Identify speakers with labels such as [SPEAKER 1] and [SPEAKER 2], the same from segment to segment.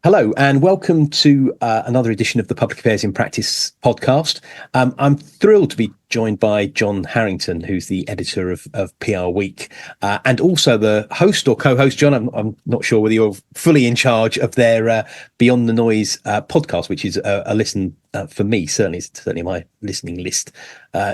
[SPEAKER 1] Hello, and welcome to another edition of the Public Affairs in Practice podcast. I'm thrilled to be joined by John Harrington, who's the editor of PR Week, and also the host or co-host. John, I'm not sure whether you're fully in charge of their Beyond the Noise podcast, which is a listen for me. Certainly my listening list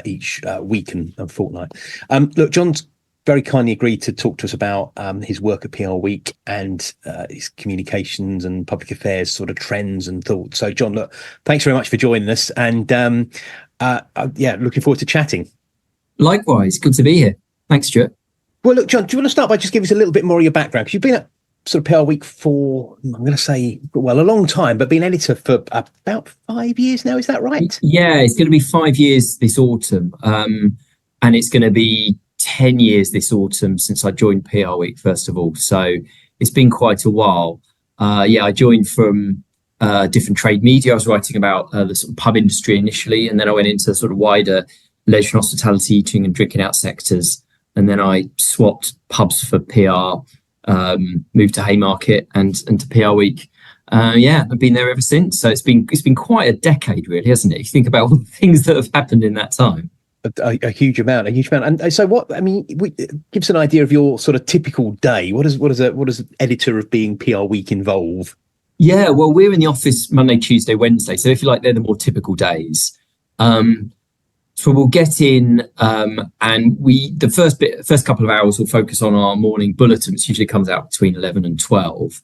[SPEAKER 1] each week and fortnight. Look, John's very kindly agreed to talk to us about his work at PR Week and his communications and public affairs sort of trends and thoughts. So, John, look, thanks very much for joining us, and looking forward to chatting.
[SPEAKER 2] Likewise, good to be here. Thanks, Stuart.
[SPEAKER 1] Well, look, John, do you want to start by just giving us a little bit more of your background? Because you've been at sort of PR Week for, I'm going to say, well, a long time, but been editor for about 5 years now. Is that right?
[SPEAKER 2] Yeah, it's going to be 5 years this autumn, and it's going to be 10 years this autumn since I joined PR Week, first of all. So it's been quite a while. I joined from different trade media. I was writing about the sort of pub industry initially, and then I went into sort of wider leisure and hospitality, eating and drinking out sectors. And then I swapped pubs for PR, moved to Haymarket and to PR Week. I've been there ever since. So it's been quite a decade, really, hasn't it? You think about all the things that have happened in that time.
[SPEAKER 1] A huge amount. And so give us an idea of your sort of typical day. What does an editor of being PR Week involve?
[SPEAKER 2] Yeah, well, we're in the office Monday, Tuesday, Wednesday. So if you like, they're the more typical days. So we'll get in and the first couple of hours will focus on our morning bulletin, which usually comes out between 11 and 12.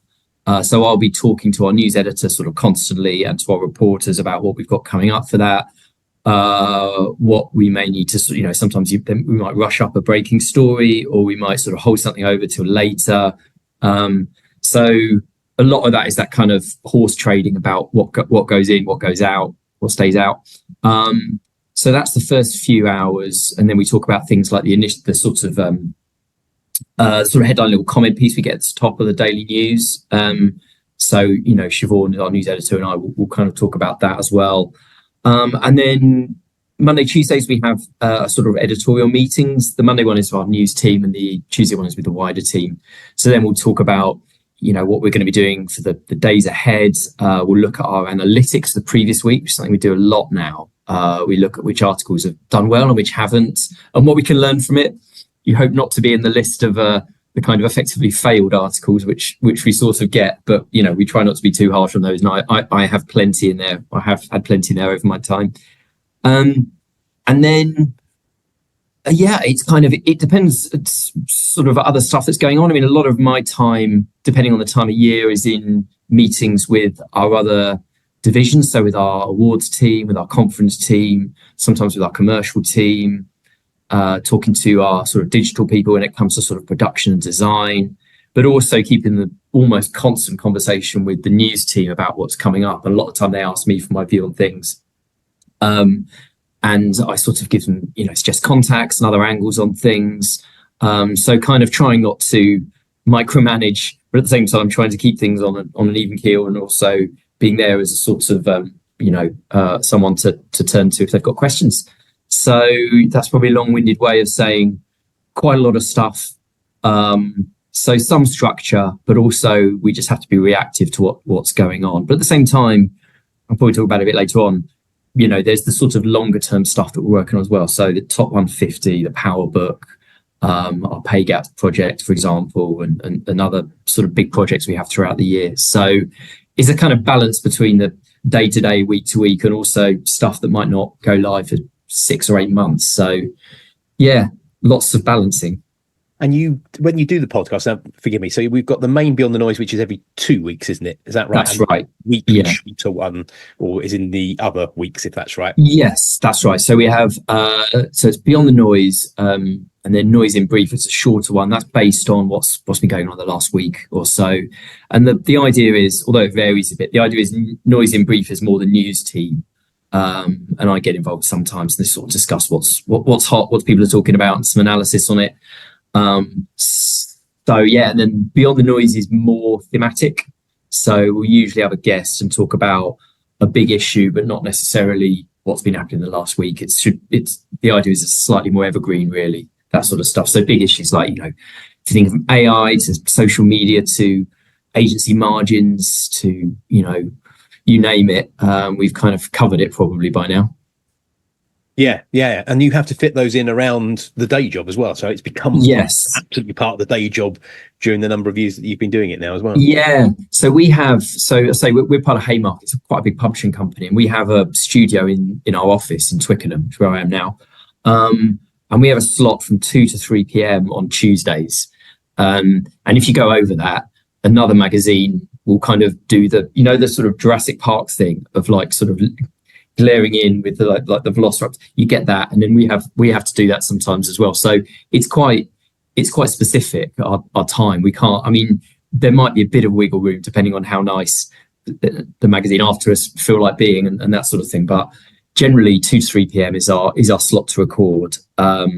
[SPEAKER 2] So I'll be talking to our news editor sort of constantly and to our reporters about what we've got coming up for that. What we may need to, sometimes we might rush up a breaking story, or we might sort of hold something over till later. So a lot of that is that kind of horse trading about what goes in, what goes out, what stays out. So that's the first few hours, and then we talk about things like the sort of headline little comment piece we get at the top of the daily news. So Siobhan, our news editor, and I will kind of talk about that as well. And then Monday, Tuesdays, we have sort of editorial meetings. The Monday one is for our news team, and the Tuesday one is with the wider team. So then we'll talk about, what we're going to be doing for the days ahead. We'll look at our analytics the previous week, which is something we do a lot now. We look at which articles have done well and which haven't, and what we can learn from it. You hope not to be in the list of the kind of effectively failed articles, which we sort of get, but we try not to be too harsh on those. And I have plenty in there. I have had plenty in there over my time. And then it depends. It's sort of other stuff that's going on. I mean, a lot of my time, depending on the time of year, is in meetings with our other divisions. So with our awards team, with our conference team, sometimes with our commercial team, talking to our sort of digital people when it comes to sort of production and design, but also keeping the almost constant conversation with the news team about what's coming up. And a lot of the time they ask me for my view on things. And I sort of give them, suggest contacts and other angles on things. So kind of trying not to micromanage, but at the same time trying to keep things on an even keel, and also being there as a sort of, someone to turn to if they've got questions. So that's probably a long-winded way of saying quite a lot of stuff. So some structure, but also we just have to be reactive to what's going on. But at the same time, I'll probably talk about it a bit later on. There's the sort of longer-term stuff that we're working on as well. So the Top 150, the Power Book, our Pay Gap project, for example, and other sort of big projects we have throughout the year. So it's a kind of balance between the day-to-day, week-to-week, and also stuff that might not go live for 6 or 8 months. So lots of balancing.
[SPEAKER 1] And when you do the podcast, now forgive me, so we've got the main Beyond the Noise, which is every 2 weeks, isn't it? Is that right?
[SPEAKER 2] That's right.
[SPEAKER 1] Weekly to one, or is in the other weeks, if that's right?
[SPEAKER 2] Yes, that's right. So we have so it's Beyond the Noise, and then Noise in Brief. It's a shorter one that's based on what's been going on the last week or so. And the idea is, although it varies a bit, the idea is Noise in Brief is more the news team. And I get involved sometimes and they sort of discuss what's hot, what people are talking about, and some analysis on it. And then Beyond the Noise is more thematic. So we'll usually have a guest and talk about a big issue, but not necessarily what's been happening in the last week. It's the idea is it's slightly more evergreen, really, that sort of stuff. So big issues like, if you think of AI to social media to agency margins to, you name it. We've kind of covered it probably by now.
[SPEAKER 1] Yeah. And you have to fit those in around the day job as well. So it's become absolutely part of the day job during the number of years that you've been doing it now as well.
[SPEAKER 2] Yeah. So we have, I say we're part of Haymarket. It's quite a big publishing company. And we have a studio in our office in Twickenham, which is where I am now. And we have a slot from 2 to 3 p.m. on Tuesdays. And if you go over that, another magazine will kind of do the sort of Jurassic Park thing of like sort of glaring in with the like the velociraptor. You get that, and then we have to do that sometimes as well. So it's quite specific, our time. We can't, I mean, there might be a bit of wiggle room depending on how nice the magazine after us feel like being and that sort of thing, but generally 2 to 3 p.m. is our slot to record. But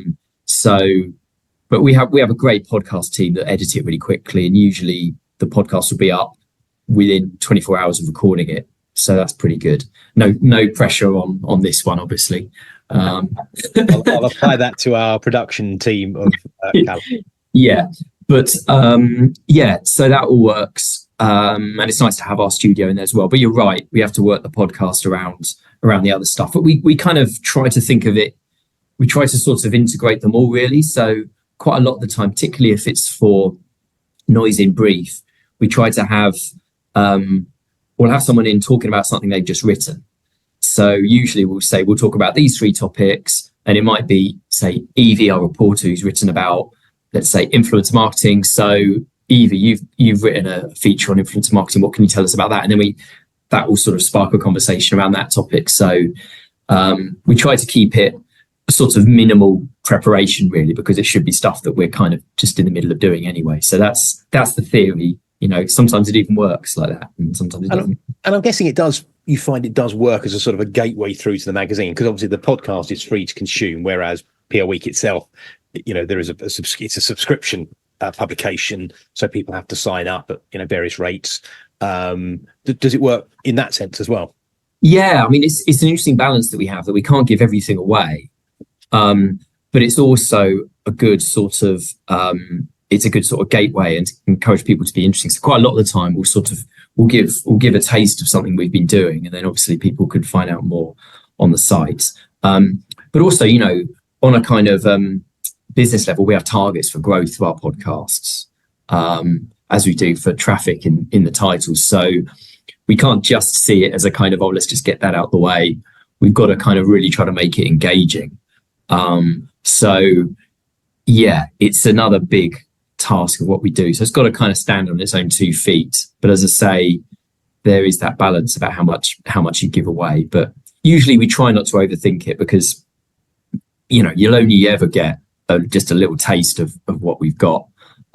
[SPEAKER 2] we have a great podcast team that edit it really quickly, and usually the podcast will be up within 24 hours of recording it. So that's pretty good. No pressure on this one, obviously.
[SPEAKER 1] I'll apply that to our production team of Callum.
[SPEAKER 2] Yeah, but so that all works. And it's nice to have our studio in there as well. But you're right, we have to work the podcast around the other stuff. But we kind of try to think of it. We try to sort of integrate them all, really. So quite a lot of the time, particularly if it's for noise in brief, we try to have we'll have someone in talking about something they've just written. So usually we'll talk about these 3 topics, and it might be, say, Evie, our reporter, who's written about, let's say, influencer marketing. So Evie, you've written a feature on influencer marketing. What can you tell us about that? And then that will sort of spark a conversation around that topic. So we try to keep it a sort of minimal preparation, really, because it should be stuff that we're kind of just in the middle of doing anyway. So that's the theory. Sometimes it even works like that, and sometimes it doesn't.
[SPEAKER 1] And I'm guessing it does. You find it does work as a sort of a gateway through to the magazine, because obviously the podcast is free to consume, whereas PR Week itself, there is it's a subscription publication, so people have to sign up at various rates. Does it work in that sense as well?
[SPEAKER 2] Yeah, I mean, it's an interesting balance that we have, that we can't give everything away, but it's also a good sort of gateway and encourage people to be interesting. So quite a lot of the time we'll give a taste of something we've been doing, and then obviously people could find out more on the site. But also, on a kind of business level, we have targets for growth of our podcasts, as we do for traffic in the titles. So we can't just see it as a kind of, let's just get that out the way. We've got to kind of really try to make it engaging. So yeah, it's another big task of what we do. So it's got to kind of stand on its own 2 feet. But as I say, there is that balance about how much you give away. But usually we try not to overthink it, because you'll only ever get just a little taste of what we've got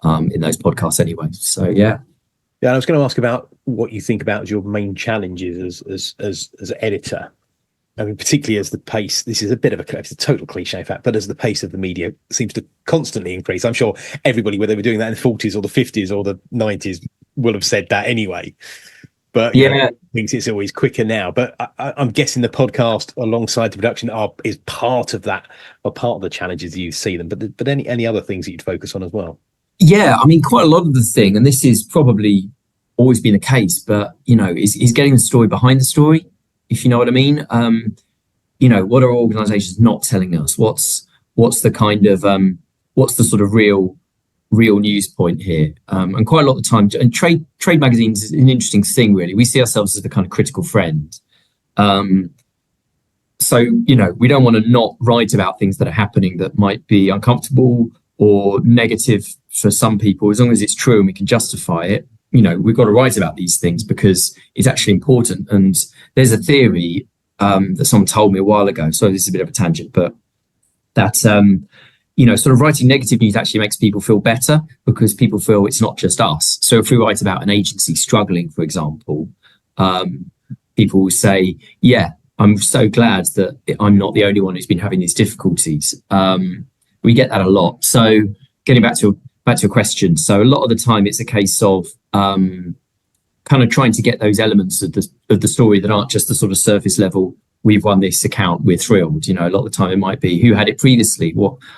[SPEAKER 2] in those podcasts anyway. So yeah.
[SPEAKER 1] Yeah, I was going to ask about what you think about your main challenges as an editor. I mean, particularly as the pace, this is it's a total cliche fact, but as the pace of the media seems to constantly increase. I'm sure everybody, whether they were doing that in the 40s or the 50s or the 90s, will have said that anyway. But yeah, thinks it's always quicker now. But I'm guessing the podcast alongside the production is part of that, or part of the challenges you see them. But any other things that you'd focus on as well?
[SPEAKER 2] Yeah, I mean, quite a lot of the thing, and this is probably always been the case, but is getting the story behind the story, if you know what I mean. What are organizations not telling us? What's the kind of what's the sort of real news point here? And quite a lot of the time, and trade magazines is an interesting thing, really. We see ourselves as the kind of critical friend. So we don't want to not write about things that are happening that might be uncomfortable or negative for some people, as long as it's true and we can justify it. We've got to write about these things because it's actually important. And there's a theory that someone told me a while ago. So this is a bit of a tangent, but that, sort of writing negative news actually makes people feel better, because people feel it's not just us. So if we write about an agency struggling, for example, people will say, yeah, I'm so glad that I'm not the only one who's been having these difficulties. We get that a lot. So getting back to your question. So a lot of the time it's a case of kind of trying to get those elements of the story that aren't just the sort of surface level, we've won this account, we're thrilled. A lot of the time it might be who had it previously,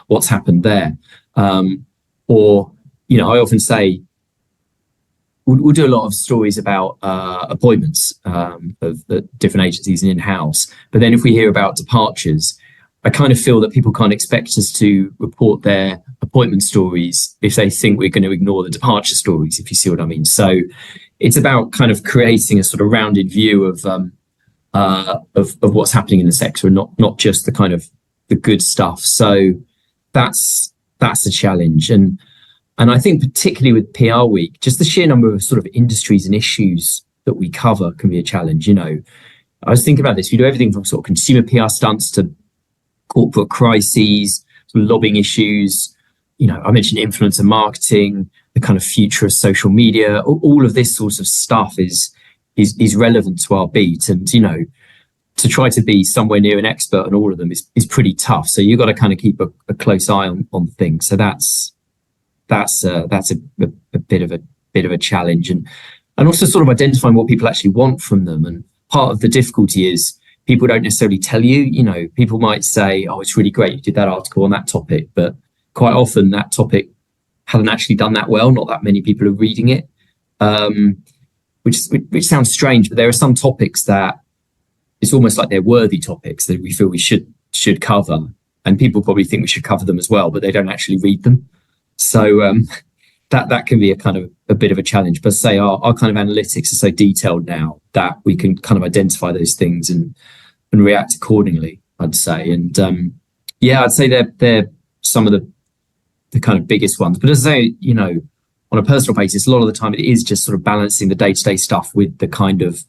[SPEAKER 2] what's happened there. Or I often say we'll do a lot of stories about appointments of the different agencies and in-house. But then if we hear about departures, I kind of feel that people can't expect us to report their appointment stories if they think we're going to ignore the departure stories, if you see what I mean. So it's about kind of creating a sort of rounded view of what's happening in the sector, and not just the kind of the good stuff. So that's a challenge. And I think particularly with PR Week, just the sheer number of sort of industries and issues that we cover can be a challenge. I was thinking about this. We do everything from sort of consumer PR stunts to corporate crises, sort of lobbying issues. I mentioned influencer marketing, the kind of future of social media. All of this sort of stuff is relevant to our beat. And, to try to be somewhere near an expert on all of them is pretty tough. So you've got to kind of keep a close eye on things. So that's a bit of a challenge, and also sort of identifying what people actually want from them. And part of the difficulty is people don't necessarily tell you. People might say, "Oh, it's really great you did that article on that topic," but quite often that topic hasn't actually done that well. Not that many people are reading it, which sounds strange. But there are some topics that it's almost like they're worthy topics that we feel we should cover, and people probably think we should cover them as well, but they don't actually read them. So that can be a kind of a bit of a challenge. But say our kind of analytics are so detailed now that we can kind of identify those things and react accordingly, I'd say. And I'd say they're some of the kind of biggest ones. But as I say, on a personal basis, a lot of the time it is just sort of balancing the day-to-day stuff with the kind of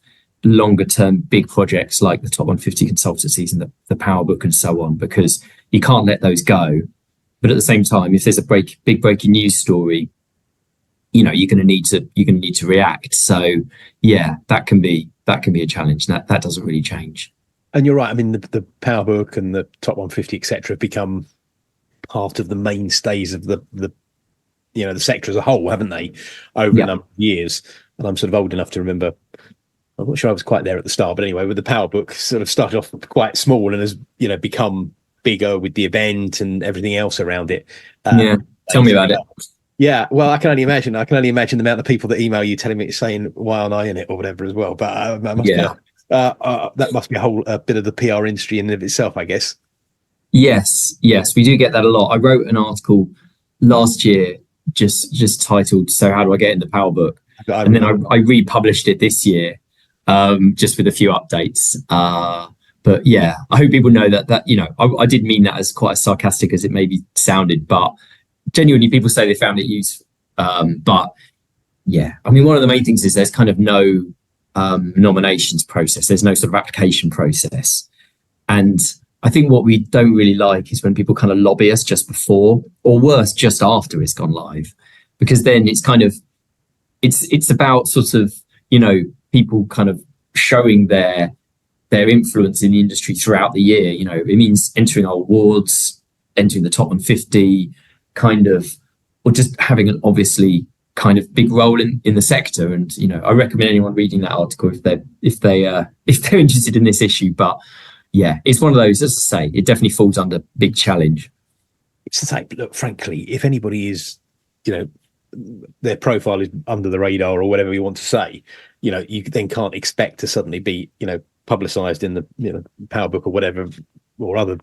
[SPEAKER 2] longer term big projects like the top 150 consultancies and the Power Book and so on, because you can't let those go. But at the same time, if there's a big breaking news story, you're going to need to react. So that can be a challenge. That doesn't really change.
[SPEAKER 1] And you're right. I mean, the Power Book and the top 150, etc., have become part of the mainstays of the sector as a whole, haven't they, over a number of years? And I'm sort of old enough to remember. I'm not sure I was quite there at the start, but anyway, with the Power Book, sort of started off quite small and has become bigger with the event and everything else around it.
[SPEAKER 2] Tell me about it.
[SPEAKER 1] Yeah, well, I can only imagine the amount of people that email you telling me, saying, "Why aren't I in it?" or whatever as well. But that must be a whole bit of the PR industry in and of itself, I guess.
[SPEAKER 2] Yes, we do get that a lot. I wrote an article last year just titled "So How Do I Get in the Power Book?" and then I republished it this year, just with a few updates. But I hope people know that I did mean that as quite as sarcastic as it maybe sounded, but genuinely people say they found it useful. But I mean, one of the main things is there's kind of no nominations process. There's no sort of application process. And I think what we don't really like is when people kind of lobby us just before, or worse, just after it's gone live, because then it's kind of, it's about sort of, people kind of showing their influence in the industry throughout the year. It means entering our awards, entering the top 150, kind of, or just having an obviously kind of big role in the sector. And I recommend anyone reading that article if they're interested in this issue. But it's one of those, as I say, it definitely falls under big challenge.
[SPEAKER 1] It's the same. Look, frankly, if anybody is, their profile is under the radar or whatever you want to say, you then can't expect to suddenly be, publicized in the Power Book or whatever, or other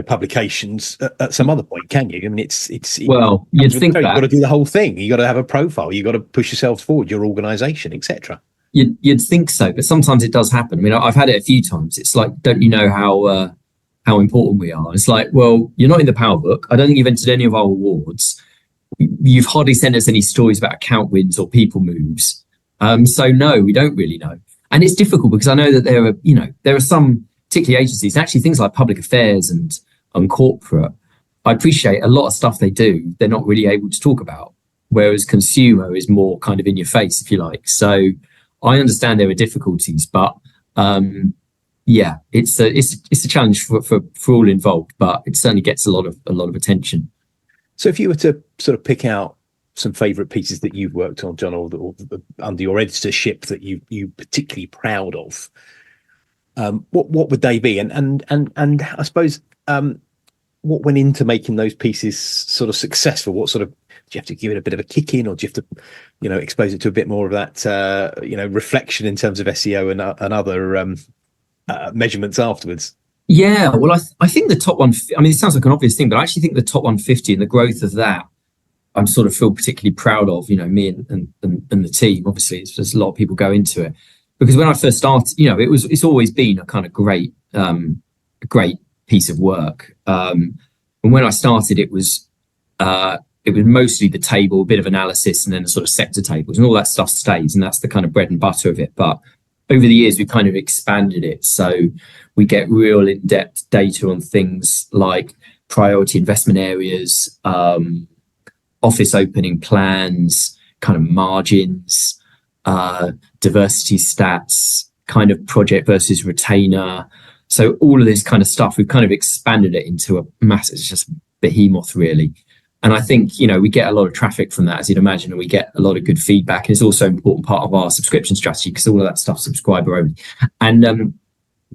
[SPEAKER 1] publications at some other point, can you? I mean, it's
[SPEAKER 2] well, you'd think that
[SPEAKER 1] you've got to do the whole thing. You got to have a profile, you got to push yourself forward, your organization, etc.
[SPEAKER 2] You'd think so, but sometimes it does happen. I mean, I've had it a few times. It's like, don't you know how important we are? It's like, well, you're not in the Power Book. I don't think you've entered any of our awards. You've hardly sent us any stories about account wins or people moves. So no, we don't really know. And it's difficult because I know that there are some, particularly agencies, actually things like public affairs and corporate. I appreciate a lot of stuff they do, they're not really able to talk about, whereas consumer is more kind of in your face, if you like. So I understand there are difficulties, but it's a challenge for all involved, but it certainly gets a lot of attention.
[SPEAKER 1] So if you were to sort of pick out some favourite pieces that you've worked on, John, or under your editorship that you particularly proud of, what would they be? And I suppose what went into making those pieces sort of successful? What sort of you have to give it a bit of a kick in, or do you have to, expose it to a bit more of that, reflection in terms of SEO and other measurements afterwards?
[SPEAKER 2] Yeah, well, I think the top one, I mean, it sounds like an obvious thing, but I actually think the top 150 and the growth of that, I'm sort of feel particularly proud of, me and the team. Obviously, there's a lot of people go into it, because when I first started, it's always been a kind of great piece of work. And when I started, it was mostly the table, a bit of analysis, and then the sort of sector tables, and all that stuff stays, and that's the kind of bread and butter of it. But over the years, we kind of expanded it, so we get real in-depth data on things like priority investment areas, office opening plans, kind of margins, diversity stats, kind of project versus retainer. So all of this kind of stuff, we've kind of expanded it into a massive, it's just behemoth, really. And I think, we get a lot of traffic from that, as you'd imagine, and we get a lot of good feedback. And it's also an important part of our subscription strategy, because all of that stuff's subscriber only. And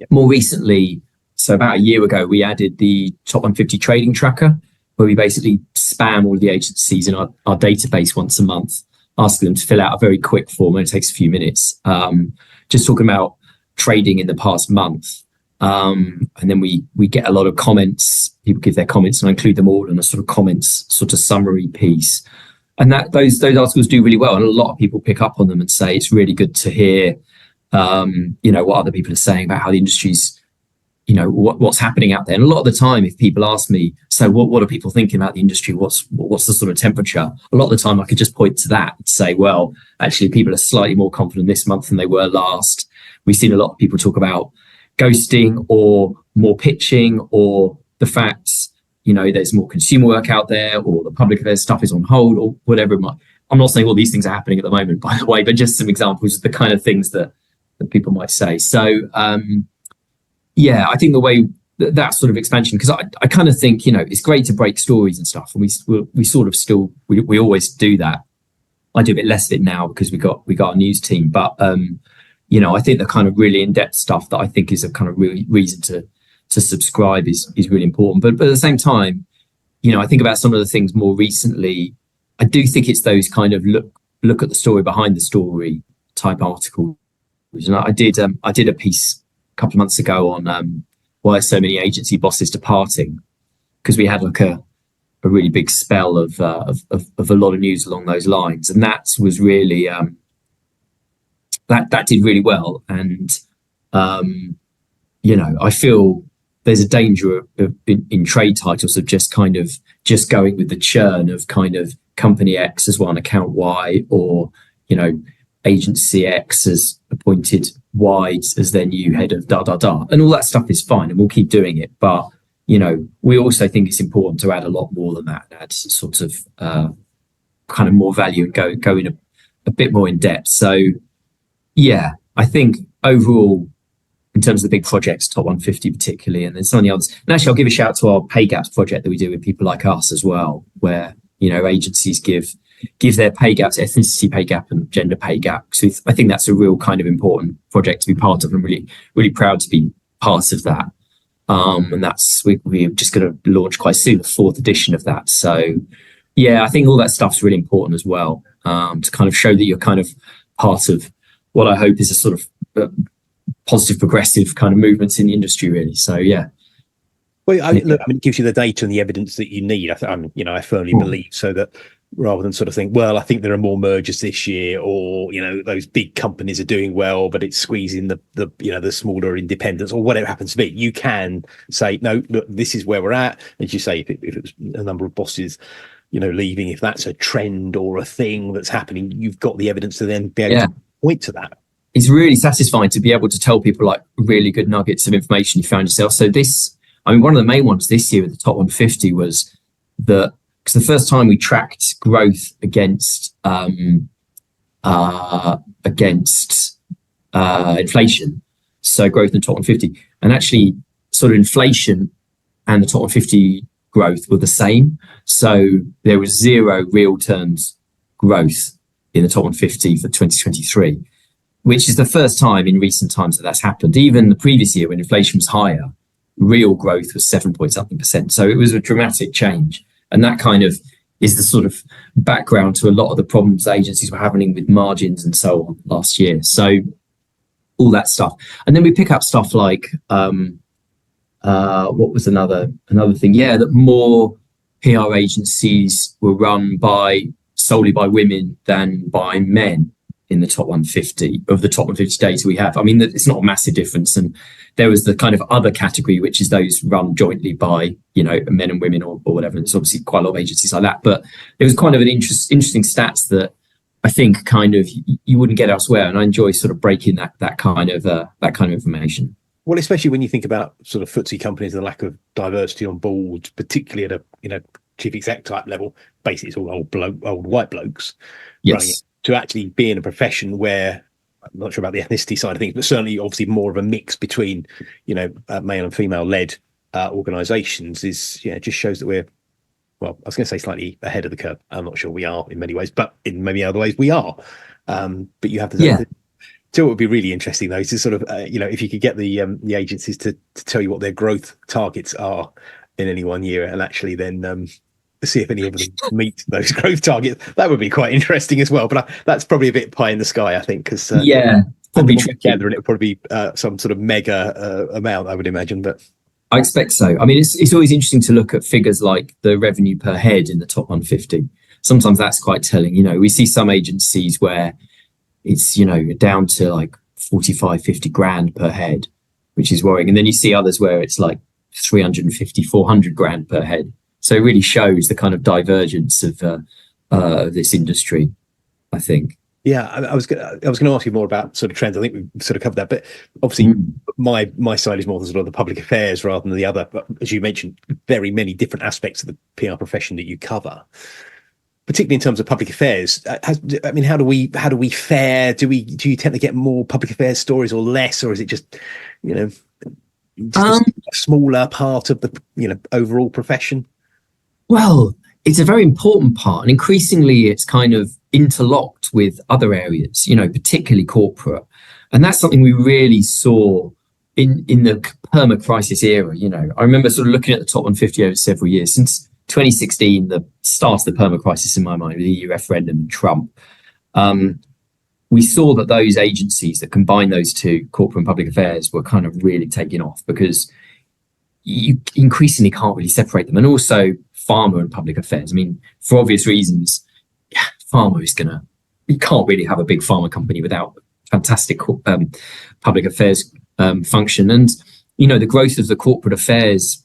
[SPEAKER 2] more recently, so about a year ago, we added the top 150 trading tracker, where we basically spam all the agencies in our database once a month, asking them to fill out a very quick form. And it takes a few minutes, just talking about trading in the past month. And then we get a lot of comments. People give their comments, and I include them all in a sort of comments sort of summary piece. And those articles do really well, and a lot of people pick up on them and say it's really good to hear, what other people are saying about how the industry's, what's happening out there. And a lot of the time, if people ask me, so what are people thinking about the industry? What's the sort of temperature? A lot of the time, I could just point to that and say, well, actually, people are slightly more confident this month than they were last. We've seen a lot of people talk about ghosting, or more pitching, or the facts, there's more consumer work out there, or the public affairs stuff is on hold, or whatever it might. I'm not saying all these things are happening at the moment, by the way, but just some examples of the kind of things that people might say. So, I think the way that sort of expansion, because I kind of think, it's great to break stories and stuff, and we sort of still, we always do that. I do a bit less of it now because we got a news team, but I think the kind of really in-depth stuff that I think is a kind of really reason to subscribe is really important. But at the same time, I think about some of the things more recently. I do think it's those kind of look at the story behind the story type articles. And I did a piece a couple of months ago on why so many agency bosses departing, because we had like a really big spell of a lot of news along those lines, and that was really that did really well. And I feel there's a danger in trade titles of just going with the churn of kind of company X as one, account Y, or agency X has appointed Y as their new head of and all that stuff is fine, and we'll keep doing it. But we also think it's important to add a lot more than that, add sort of kind of more value, and go in a bit more in depth. So yeah, I think overall, in terms of the big projects, top 150 particularly, and then some of the others. And actually, I'll give a shout to our pay gaps project that we do with people like us as well, where agencies give their pay gaps, ethnicity pay gap and gender pay gap. So I think that's a real kind of important project to be part of, and really, really proud to be part of that. And that's we're just going to launch quite soon, the 4th edition of that. So yeah, I think all that stuff's really important as well, to kind of show that you're kind of part of what I hope is a sort of positive, progressive kind of movements in the industry, really. So yeah.
[SPEAKER 1] Well, it gives you the data and the evidence that you need. I firmly believe so, that rather than sort of think, well, I think there are more mergers this year, or those big companies are doing well, but it's squeezing the smaller independents, or whatever it happens to be. You can say, no, look, this is where we're at. As you say, if it was a number of bosses, leaving, if that's a trend or a thing that's happening, you've got the evidence to then be able to point to that.
[SPEAKER 2] It's really satisfying to be able to tell people like really good nuggets of information you found yourself. So one of the main ones this year with the top 150 was because the first time we tracked growth against inflation, so growth in the top 150, and actually sort of inflation and the top 150 growth were the same. So there was 0 real terms growth in the top 150 for 2023, which is the first time in recent times that that's happened. Even the previous year, when inflation was higher, real growth was 7 point something %. So it was a dramatic change. And that kind of is the sort of background to a lot of the problems agencies were having with margins and so on last year. So all that stuff. And then we pick up stuff like, what was another thing? Yeah, that more PR agencies were run solely by women than by men in the top 150 of the top 150 data we have. I mean, it's not a massive difference. And there was the kind of other category, which is those run jointly by, men and women or whatever. And there's obviously quite a lot of agencies like that. But it was kind of an interesting stats that I think kind of you wouldn't get elsewhere. And I enjoy sort of breaking that kind of information.
[SPEAKER 1] Well, especially when you think about sort of FTSE companies and the lack of diversity on board, particularly at a chief exec type level. Basically, it's all old white blokes.
[SPEAKER 2] Yes.
[SPEAKER 1] Running it. To actually be in a profession where I'm not sure about the ethnicity side of things, but certainly obviously more of a mix between male and female led organisations is just shows that we're, well, I was going to say slightly ahead of the curve. I'm not sure we are in many ways, but in many other ways we are. But you have to. So what would be really interesting though is to sort of if you could get the agencies to tell you what their growth targets are in any one year, and actually then see if any of them meet those growth targets. That would be quite interesting as well. But that's probably a bit pie in the sky, I think, because
[SPEAKER 2] probably together,
[SPEAKER 1] and it would probably be some sort of mega amount, I would imagine. But
[SPEAKER 2] I expect so. I mean, it's always interesting to look at figures like the revenue per head in the top 150. Sometimes that's quite telling. We see some agencies where it's down to like 45, 50 grand per head, which is worrying. And then you see others where it's like 350, 400 grand per head. So it really shows the kind of divergence of this industry, I think.
[SPEAKER 1] Yeah, I was going to ask you more about sort of trends. I think we've sort of covered that, but obviously my side is more the sort of the public affairs rather than the other. But as you mentioned, very many different aspects of the PR profession that you cover, particularly in terms of public affairs. How do we fare? Do you tend to get more public affairs stories or less, or is it just a smaller part of the overall profession?
[SPEAKER 2] Well, it's a very important part, and increasingly it's kind of interlocked with other areas, particularly corporate. And that's something we really saw in the perma crisis era. I remember sort of looking at the top 150 over several years. Since 2016, the start of the perma crisis in my mind, with the EU referendum and Trump, we saw that those agencies that combine those two, corporate and public affairs, were kind of really taking off because you increasingly can't really separate them. And also pharma and public affairs. I mean, for obvious reasons, pharma is you can't really have a big pharma company without fantastic public affairs function. And, the growth of the corporate affairs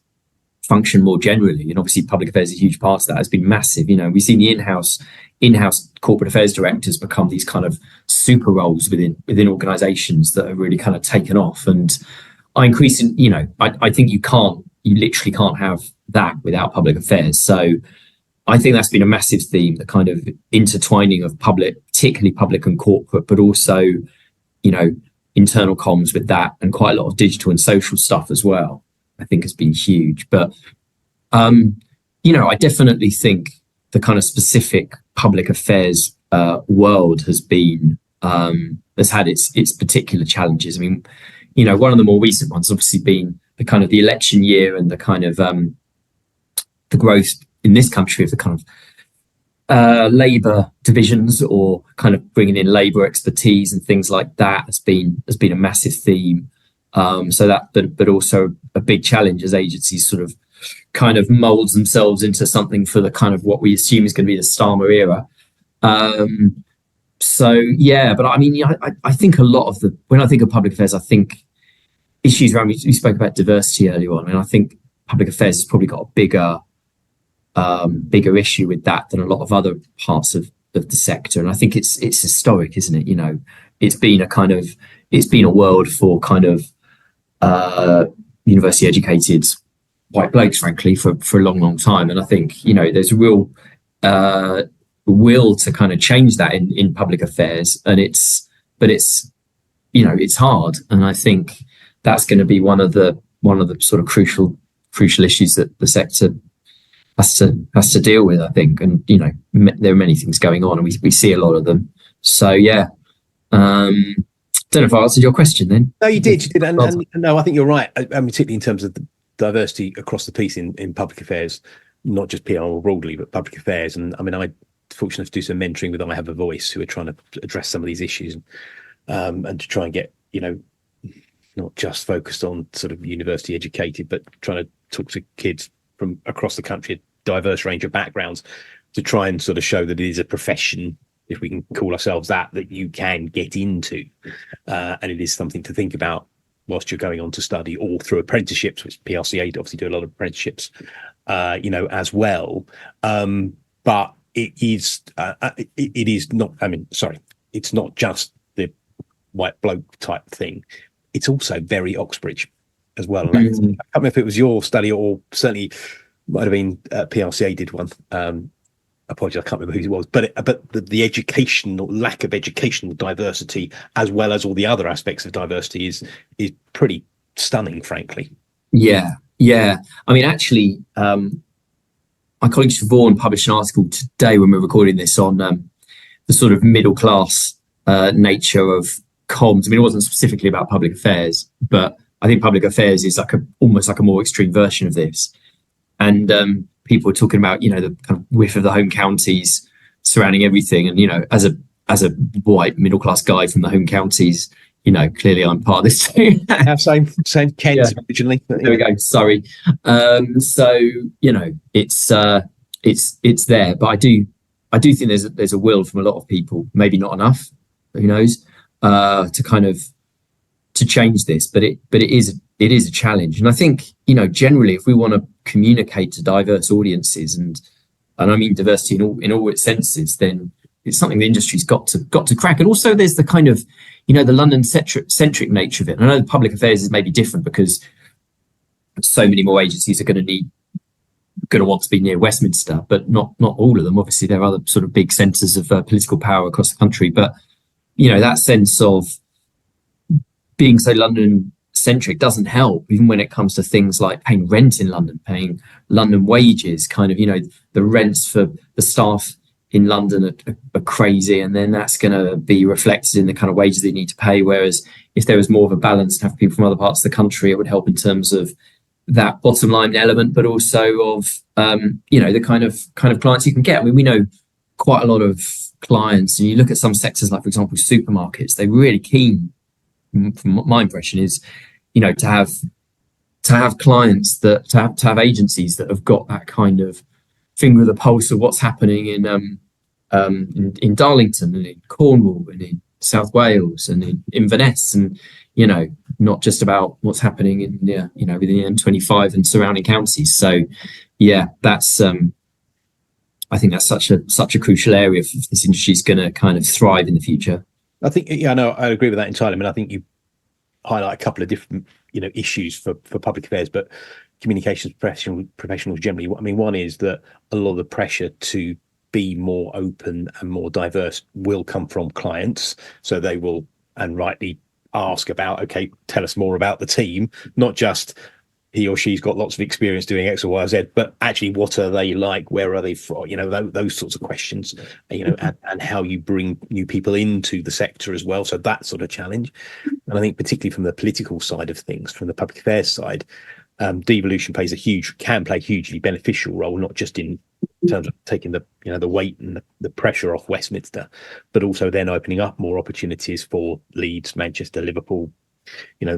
[SPEAKER 2] function more generally, and obviously public affairs is a huge part of that, has been massive. We've seen the in-house corporate affairs directors become these kind of super roles within organizations that are really kind of taken off. And I think you literally can't have that without public affairs. So I think that's been a massive theme, the kind of intertwining of public, particularly public and corporate, but also, internal comms with that, and quite a lot of digital and social stuff as well, I think has been huge. But, I definitely think the kind of specific public affairs world has had its particular challenges. I mean, one of the more recent ones obviously been the kind of the election year, and the kind of the growth in this country of the kind of labour divisions, or kind of bringing in labour expertise and things like that has been a massive theme. But also a big challenge as agencies sort of kind of moulds themselves into something for the kind of what we assume is going to be the Starmer era. But I mean, I think a lot of when I think of public affairs, I think issues around, we spoke about diversity earlier on, and I think public affairs has probably got a bigger issue with that than a lot of other parts of the sector. And I think it's historic, isn't it? It's been a world for kind of university educated white blokes, frankly, for a long time. And I think, there's a real will to kind of change that in public affairs, and it's hard. And I think that's going to be one of the sort of crucial issues that the sector has to deal with, I think. And there are many things going on, and we see a lot of them. So don't know if I answered your question then.
[SPEAKER 1] No, you did. And no, I think you're right. Particularly in terms of the diversity across the piece in public affairs. not just PR more broadly, but public affairs. And I mean, I'm fortunate to do some mentoring with I Have a Voice, who are trying to address some of these issues, and to try and get, not just focused on sort of university educated, but trying to talk to kids from across the country, a diverse range of backgrounds, to try and sort of show that it is a profession, if we can call ourselves that you can get into, and it is something to think about whilst you're going on to study, or through apprenticeships, which PRCA obviously do a lot of apprenticeships, as well. But it is not. I mean, sorry, it's not just the white bloke type thing. It's also very Oxbridge as well. And I can't remember if it was your study, or certainly might have been PRCA did one. Apologies, I can't remember who it was, but the educational lack of educational diversity, as well as all the other aspects of diversity, is pretty stunning, frankly.
[SPEAKER 2] Yeah. I mean, actually, my colleague Siobhan published an article today when we're recording this on the sort of middle class nature of comms. I mean, it wasn't specifically about public affairs, but I think public affairs is almost like a more extreme version of this. And people were talking about, the kind of whiff of the home counties surrounding everything. And, as a white middle class guy from the home counties, clearly I'm part of this too.
[SPEAKER 1] Same Kent originally.
[SPEAKER 2] There we go. Sorry. So, it's there, but I do think there's a will from a lot of people, maybe not enough, who knows, to change this, but it is a challenge. And I think, generally, if we want to communicate to diverse audiences, and I mean diversity in all its senses, then it's something the industry's got to crack. And also there's the kind of, the London centric nature of it. And I know the public affairs is maybe different because so many more agencies are going to want to be near Westminster, but not all of them. Obviously, there are other sort of big centres of political power across the country. But, that sense of being so London centric doesn't help, even when it comes to things like paying rent in London, paying London wages, the rents for the staff in London are crazy, and then that's going to be reflected in the kind of wages they need to pay. Whereas if there was more of a balance and have people from other parts of the country, it would help in terms of that bottom line element, but also of the kind of clients you can get. I mean, we know quite a lot of clients, and you look at some sectors like, for example, supermarkets. They're really keen, from my impression, is to have clients that to have agencies that have got that kind of finger of the pulse of what's happening in Darlington and in Cornwall and in South Wales and in Inverness, and not just about what's happening in within the M25 and surrounding counties. So that's I think that's such a crucial area if this industry is going to kind of thrive in the future.
[SPEAKER 1] I think I agree with that entirely. I mean, I think you highlight a couple of different issues for public affairs, but communications professionals generally. I mean, one is that a lot of the pressure to be more open and more diverse will come from clients, so they will, and rightly, ask about, okay, tell us more about the team, not just he or she's got lots of experience doing X or Y or Z, but actually what are they like, where are they from, those sorts of questions, and how you bring new people into the sector as well. So that sort of challenge. And I think particularly from the political side of things, from the public affairs side, devolution can play a hugely beneficial role, not just in terms of taking the weight and the pressure off Westminster, but also then opening up more opportunities for Leeds, Manchester, Liverpool,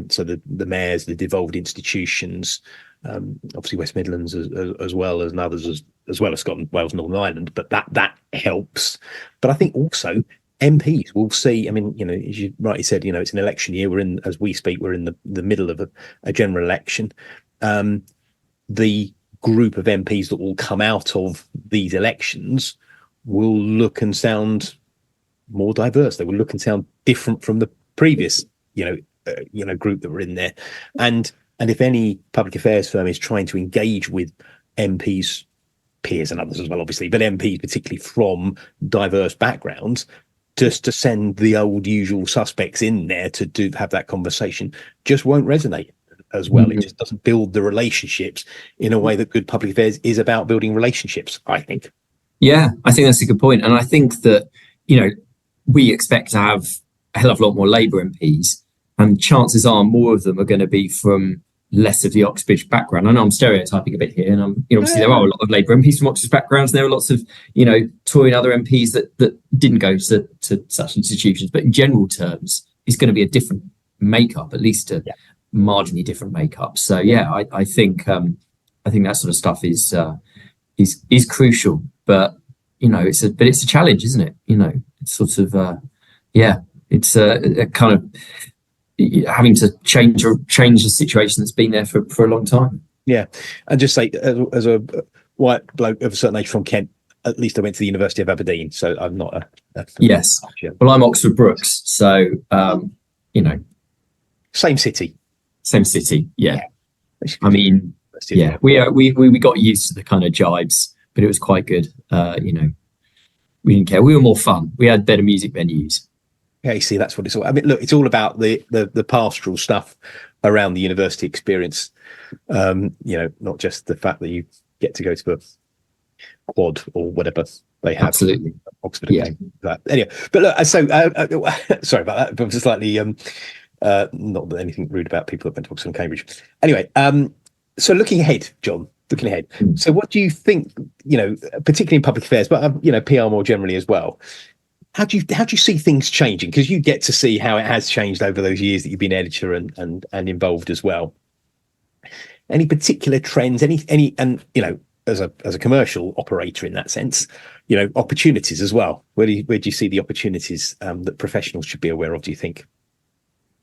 [SPEAKER 1] so the mayors, the devolved institutions, obviously West Midlands as well as, and others as well as Scotland, Wales, Northern Ireland. But that helps. But I think also MPs will see. I mean, as you rightly said, it's an election year. As we speak, we're in the middle of a general election. The group of MPs that will come out of these elections will look and sound more diverse. They will look and sound different from the previous, group that were in there. And if any public affairs firm is trying to engage with MPs, peers and others as well, obviously, but MPs particularly from diverse backgrounds, just to send the old usual suspects in there to have that conversation just won't resonate as well. It just doesn't build the relationships in a way that good public affairs is about building relationships, I think.
[SPEAKER 2] Yeah, I think that's a good point. And I think that, we expect to have a hell of a lot more Labour MPs, and chances are more of them are going to be from, less of the Oxbridge background. I know I'm stereotyping a bit here, and obviously there are a lot of Labour MPs from Oxbridge backgrounds. And there are lots of Tory and other MPs that didn't go to such institutions. But in general terms, it's going to be a different makeup, at least a marginally different makeup. So I think that sort of stuff is crucial. But it's a challenge, isn't it? It's sort of it's a kind of having to change a situation that's been there for a long time.
[SPEAKER 1] Yeah, and just say as a white bloke of a certain age from Kent, at least I went to the University of Aberdeen, so I'm not a
[SPEAKER 2] yes. Well, I'm Oxford Brookes, so
[SPEAKER 1] same city.
[SPEAKER 2] Yeah. I mean, we got used to the kind of jibes, but it was quite good. We didn't care. We were more fun. We had better music venues.
[SPEAKER 1] Yeah, you see, that's what it's all. I mean, look, it's all about the pastoral stuff around the university experience. Not just the fact that you get to go to a quad or whatever they have.
[SPEAKER 2] Absolutely.
[SPEAKER 1] Oxford. Yeah. Anyway, but look, so sorry about that. But slightly, not that anything rude about people that went to Oxford and Cambridge. Anyway, so looking ahead, John. So what do you think? Particularly in public affairs, but PR more generally as well. How do you see things changing? Because you get to see how it has changed over those years that you've been editor and involved as well. Any particular trends? Any as a commercial operator in that sense, opportunities as well. Where do you see the opportunities that professionals should be aware of? Do you think?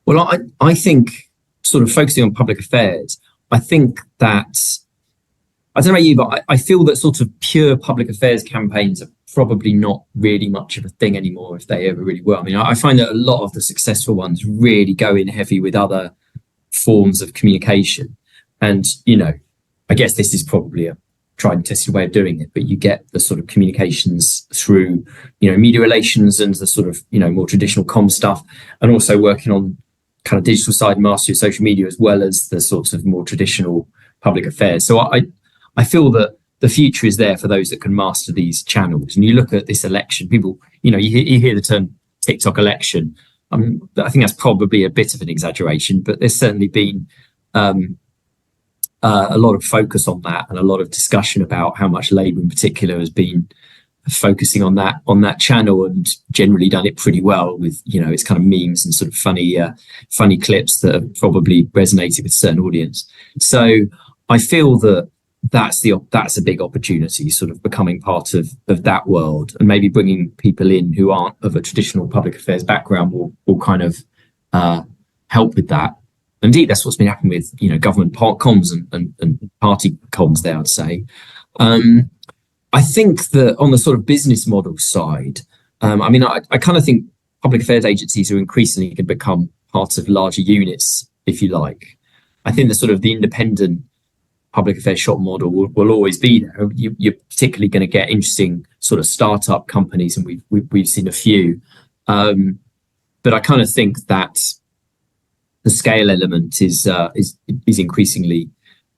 [SPEAKER 2] Well, I think sort of focusing on public affairs. I think that I don't know about you, but I feel that sort of pure public affairs campaigns are probably not really much of a thing anymore, if they ever really were. I mean, I find that a lot of the successful ones really go in heavy with other forms of communication. And, I guess this is probably a tried and tested way of doing it, but you get the sort of communications through, media relations and the sort of, more traditional comm stuff, and also working on kind of digital side, mastery of social media, as well as the sorts of more traditional public affairs. So I feel that the future is there for those that can master these channels. And you look at this election, people, you hear the term TikTok election. I think that's probably a bit of an exaggeration, but there's certainly been a lot of focus on that and a lot of discussion about how much Labour in particular has been focusing on that channel and generally done it pretty well with, its kind of memes and sort of funny clips that have probably resonated with a certain audience. So I feel that that's a big opportunity, sort of becoming part of that world, and maybe bringing people in who aren't of a traditional public affairs background will kind of help with that. Indeed, that's what's been happening with government comms and party comms there, I'd say. I think that on the sort of business model side, I kind of think public affairs agencies are increasingly going to become part of larger units, if you like. I think the independent public affairs shop model will always be there. You're particularly going to get interesting sort of startup companies, and we've seen a few. But I kind of think that the scale element is increasingly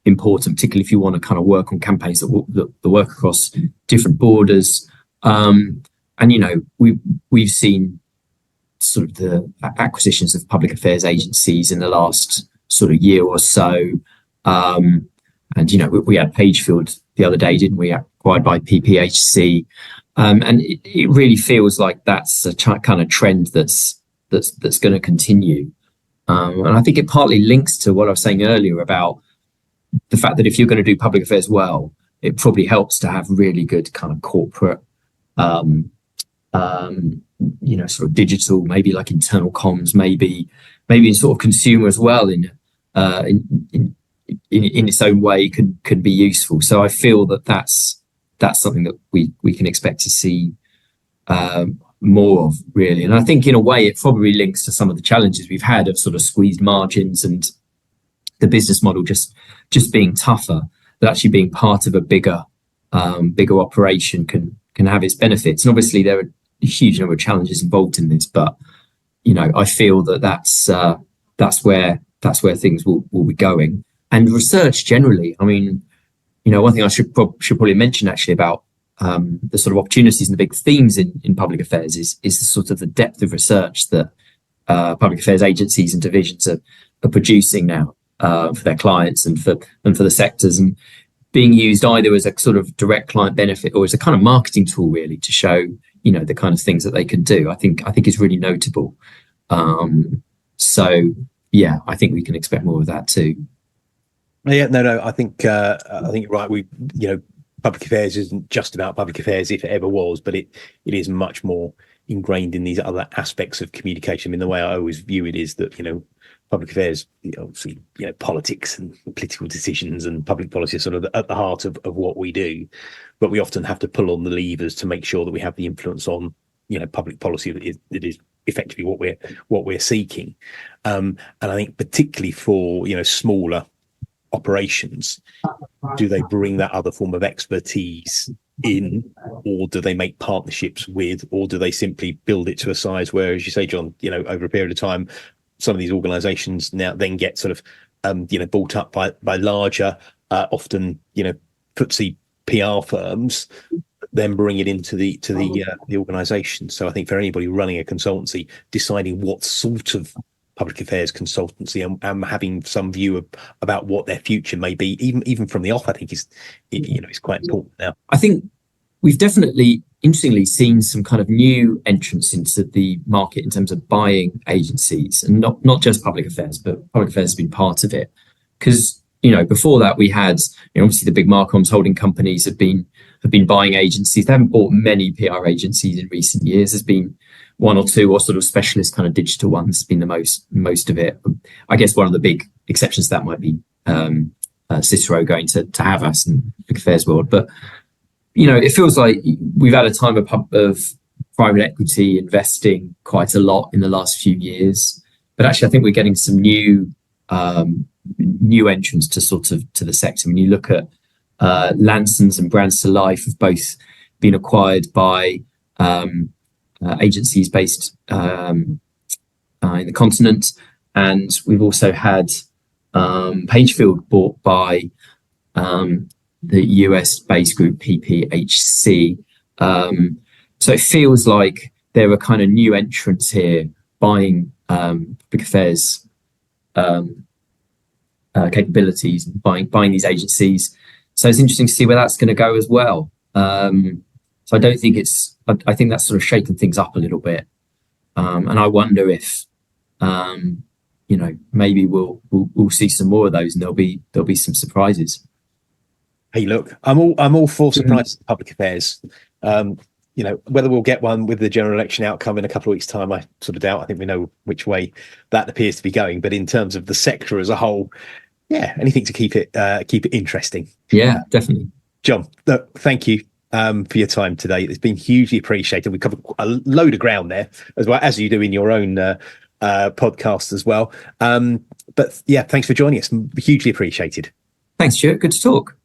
[SPEAKER 2] important, particularly if you want to kind of work on campaigns that work across different borders. We've seen sort of the acquisitions of public affairs agencies in the last sort of year or so. We had Pagefield the other day, didn't we? Acquired by PPHC, and it really feels like that's a kind of trend that's going to continue. And I think it partly links to what I was saying earlier about the fact that if you're going to do public affairs well, it probably helps to have really good kind of corporate, sort of digital, maybe like internal comms, maybe sort of consumer as well in its own way can be useful. So I feel that that's something that we can expect to see more of, really. And I think in a way it probably links to some of the challenges we've had of sort of squeezed margins and the business model just being tougher, that actually being part of a bigger operation can have its benefits. And obviously there are a huge number of challenges involved in this, but I feel that that's where things will be going. And research generally, one thing I should probably mention actually about the sort of opportunities and the big themes in public affairs is the sort of the depth of research that public affairs agencies and divisions are producing now. for their clients and for the sectors, and being used either as a sort of direct client benefit or as a kind of marketing tool, really, to show the kind of things that they can do. I think is really notable. So yeah, I think we can expect more of that too.
[SPEAKER 1] Yeah, no, I think you're right. Public affairs isn't just about public affairs, if it ever was, but it is much more ingrained in these other aspects of communication. I mean, the way I always view it is that public affairs, obviously, politics and political decisions and public policy are sort of at the heart of what we do, but we often have to pull on the levers to make sure that we have the influence on public policy that is effectively what we're seeking. And I think particularly for smaller operations, do they bring that other form of expertise in, or do they make partnerships with, or do they simply build it to a size where, as you say, John, over a period of time, some of these organizations now then get sort of bought up by larger often FTSE PR firms, then bring it into the organization. So I think for anybody running a consultancy, deciding what sort of public affairs consultancy and having some view about what their future may be, even from the off, I think is quite important now.
[SPEAKER 2] I think we've definitely, interestingly, seen some kind of new entrants into the market in terms of buying agencies, and not just public affairs, but public affairs has been part of it. Because before that, we had obviously the big Marcoms holding companies have been buying agencies. They haven't bought many PR agencies in recent years. There's been one or two, or sort of specialist kind of digital ones, has been the most of it. I guess one of the big exceptions to that might be Cicero going to Havas and Public Affairs World. But it feels like we've had a time of private equity investing quite a lot in the last few years. But actually, I think we're getting some new entrants to the sector. When you look at Lansons and Brands to Life, have both been acquired by agencies based in the continent, and we've also had Pagefield bought by the US-based group PPHC. So it feels like there are kind of new entrants here buying public affairs capabilities, buying these agencies. So it's interesting to see where that's going to go as well. So I don't think I think that's sort of shaken things up a little bit. And I wonder if, maybe we'll see some more of those, and there'll be some surprises.
[SPEAKER 1] Hey, look, I'm all for surprises in public affairs. Whether we'll get one with the general election outcome in a couple of weeks' time, I sort of doubt. I think we know which way that appears to be going. But in terms of the sector as a whole, yeah, anything to keep it interesting.
[SPEAKER 2] Yeah, definitely.
[SPEAKER 1] John, look, thank you for your time today. It's been hugely appreciated. We covered a load of ground there, as well as you do in your own podcast as well. But yeah, thanks for joining us. Hugely appreciated.
[SPEAKER 2] Thanks, Stuart. Good to talk.